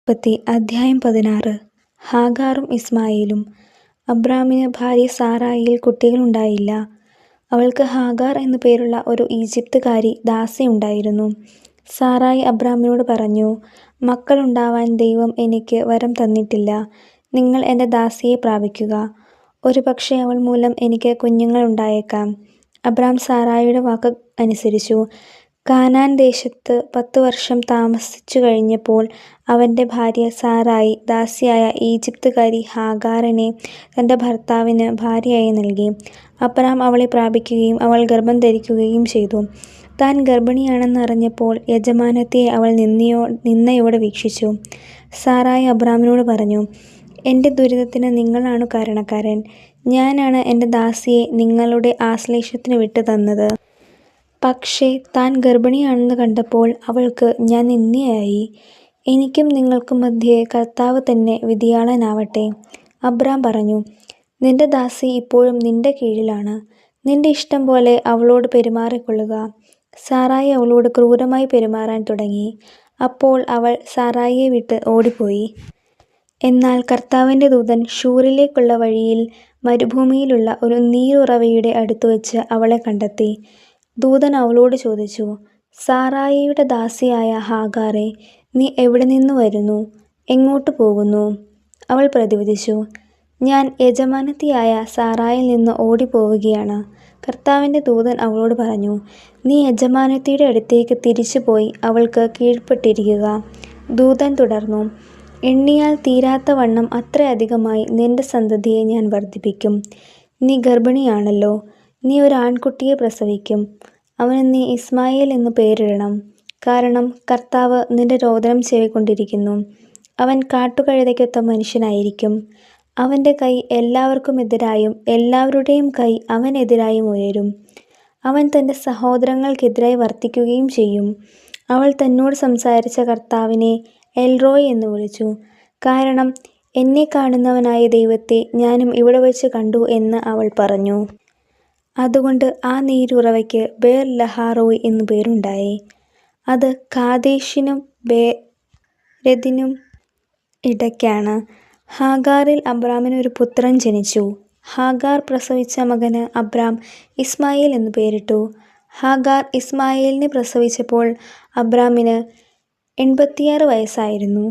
അധ്യായം 16. ഹാഗാറും ഇസ്മായേലും. അബ്രാമിന് ഭാര്യ സാറായിൽ കുട്ടികളുണ്ടായില്ല. അവൾക്ക് ഹാഗാർ എന്നു പേരുള്ള ഒരു ഈജിപ്തുകാരി ദാസിയുണ്ടായിരുന്നു. സാറായി അബ്രാമിനോട് പറഞ്ഞു, മക്കളുണ്ടാവാൻ ദൈവം എനിക്ക് വരം തന്നിട്ടില്ല. നിങ്ങൾ എൻ്റെ ദാസിയെ പ്രാപിക്കുക. ഒരുപക്ഷേ അവൾ മൂലം എനിക്ക് കുഞ്ഞുങ്ങളുണ്ടായേക്കാം. അബ്രാം സാറായിയുടെ വാക്ക് അനുസരിച്ചു. കാനാൻ ദേശത്ത് 10 വർഷം താമസിച്ചു കഴിഞ്ഞപ്പോൾ അവൻ്റെ ഭാര്യ സാറായി ദാസിയായ ഈജിപ്തുകാരി ഹാഗാറിനെ തൻ്റെ ഭർത്താവിന് ഭാര്യയായി നൽകി. അബ്രാം അവളെ പ്രാപിക്കുകയും അവൾ ഗർഭം ധരിക്കുകയും ചെയ്തു. താൻ ഗർഭിണിയാണെന്നറിഞ്ഞപ്പോൾ യജമാനത്തിയെ അവൾ നിന്ദയോടെ വീക്ഷിച്ചു. സാറായി അബ്രാമിനോട് പറഞ്ഞു, എൻ്റെ ദുരിതത്തിന് നിങ്ങളാണ് കാരണക്കാരൻ. ഞാനാണ് എൻ്റെ ദാസിയെ നിങ്ങളുടെ ആശ്ലേഷത്തിന് വിട്ടു തന്നത്. പക്ഷേ താൻ ഗർഭിണിയാണെന്ന് കണ്ടപ്പോൾ അവൾക്ക് ഞാൻ നിന്ദയായി. എനിക്കും നിങ്ങൾക്കും മധ്യേ കർത്താവ് തന്നെ വിധിയാളനാവട്ടെ. അബ്രാം പറഞ്ഞു, നിന്റെ ദാസി ഇപ്പോഴും നിന്റെ കീഴിലാണ്. നിന്റെ ഇഷ്ടം പോലെ അവളോട് പെരുമാറിക്കൊള്ളുക. സാറായി അവളോട് ക്രൂരമായി പെരുമാറാൻ തുടങ്ങി. അപ്പോൾ അവൾ സാറായിയെ വിട്ട് ഓടിപ്പോയി. എന്നാൽ കർത്താവിൻ്റെ ദൂതൻ ഷൂറിലേക്കുള്ള വഴിയിൽ മരുഭൂമിയിലുള്ള ഒരു നീരുറവയുടെ അടുത്തുവച്ച് അവളെ കണ്ടെത്തി. ദൂതൻ അവളോട് ചോദിച്ചു, സാറായിയുടെ ദാസിയായ ഹാഗാറേ, നീ എവിടെ നിന്നു വരുന്നു? എങ്ങോട്ട് പോകുന്നു? അവൾ പ്രതിവദിച്ചു, ഞാൻ യജമാനത്തിയായ സാറായിൽ നിന്ന് ഓടിപ്പോവുകയാണ്. കർത്താവിൻ്റെ ദൂതൻ അവളോട് പറഞ്ഞു, നീ യജമാനത്തിയുടെ അടുത്തേക്ക് തിരിച്ചു പോയി അവൾക്ക് കീഴ്പ്പെട്ടിരിക്കുക. ദൂതൻ തുടർന്നു, എണ്ണിയാൽ തീരാത്തവണ്ണം അത്രയധികമായി നിന്റെ സന്തതിയെ ഞാൻ വർദ്ധിപ്പിക്കും. നീ ഗർഭിണിയാണല്ലോ. നീ ഒരു ആൺകുട്ടിയെ പ്രസവിക്കും. അവന് നീ ഇസ്മായേൽ എന്ന് പേരിടണം. കാരണം കർത്താവ് നിന്റെ രോദനം ചെവിക്കൊണ്ടിരിക്കുന്നു. അവൻ കാട്ടുകഴുതയ്ക്കൊത്ത മനുഷ്യനായിരിക്കും. അവൻ്റെ കൈ എല്ലാവർക്കുമെതിരായും എല്ലാവരുടെയും കൈ അവനെതിരായും ഉയരും. അവൻ തൻ്റെ സഹോദരങ്ങൾക്കെതിരായി വർത്തിക്കുകയും ചെയ്യും. അവൾ തന്നോട് സംസാരിച്ച കർത്താവിനെ എൽറോയ് എന്ന് വിളിച്ചു. കാരണം എന്നെ കാണുന്നവനായ ദൈവത്തെ ഞാനും ഇവിടെ വച്ച് കണ്ടു എന്ന് അവൾ പറഞ്ഞു. അതുകൊണ്ട് ആ നീരുറവയ്ക്ക് ബേർ ലഹാറോയ് എന്നു പേരുണ്ടായി. അത് കാദേശിനും ബേരെദിനും ഇടയ്ക്കാണ്. ഹാഗാറിൽ അബ്രാമിന് ഒരു പുത്രൻ ജനിച്ചു. ഹാഗാർ പ്രസവിച്ച മകന് അബ്രാം ഇസ്മായേൽ എന്നു പേരിട്ടു. ഹാഗാർ ഇസ്മായേലിനെ പ്രസവിച്ചപ്പോൾ അബ്രാമിന് 86 വയസ്സായിരുന്നു.